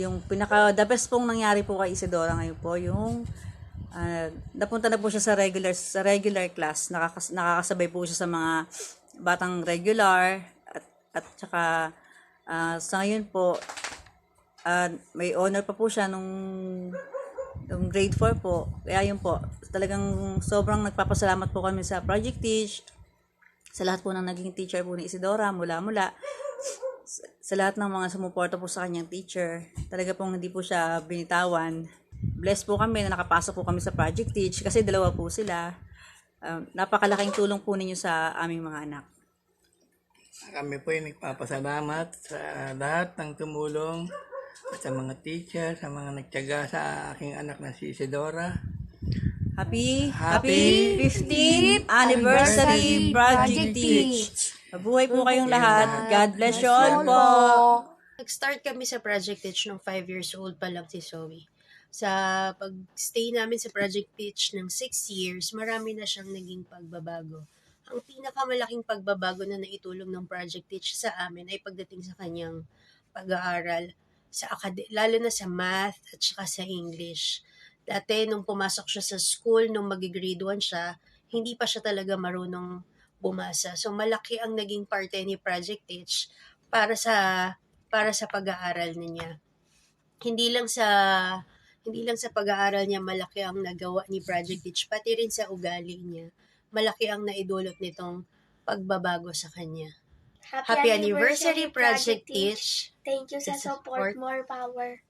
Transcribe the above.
Yung the best pong nangyari po kay Isidora ngayon po, yung napunta na po siya sa regular class. Nakakasabay po siya sa mga batang regular at saka sa ngayon po may honor pa po siya nung grade 4 po. Kaya yun po, talagang sobrang nagpapasalamat po kami sa Project Teach, sa lahat po ng naging teacher po ni Isidora mula sa lahat ng mga sumuporta po sa kanyang teacher. Talaga pong hindi po siya binitawan. Blessed po kami na nakapasok po kami sa Project Teach kasi dalawa po sila. Napakalaking tulong po ninyo sa aming mga anak. Kami po ay nagpapasalamat sa lahat ng tumulong, sa mga teacher, sa mga nagtiyaga sa aking anak na si Isidora. Happy 15th anniversary Project Teach! Mabuhay po kayong lahat. God bless you all po. Nag-start kami sa Project Teach nung 5 years old pa lang si Zoe. Sa pag-stay namin sa Project Teach ng 6 years, marami na siyang naging pagbabago. Ang pinakamalaking pagbabago na naitulong ng Project Teach sa amin ay pagdating sa kanyang pag-aaral, lalo na sa math at saka sa English. Dati, nung pumasok siya sa school, nung mag-grade 1 siya, hindi pa siya talaga marunong bumasa. So, malaki ang naging parte ni Project Teach para sa pag-aaral niya. Hindi lang sa pag-aaral niya malaki ang nagawa ni Project Teach, pati rin sa ugali niya. Malaki ang naidulot nitong pagbabago sa kanya. Happy anniversary, Project Teach! Thank you sa support, more power.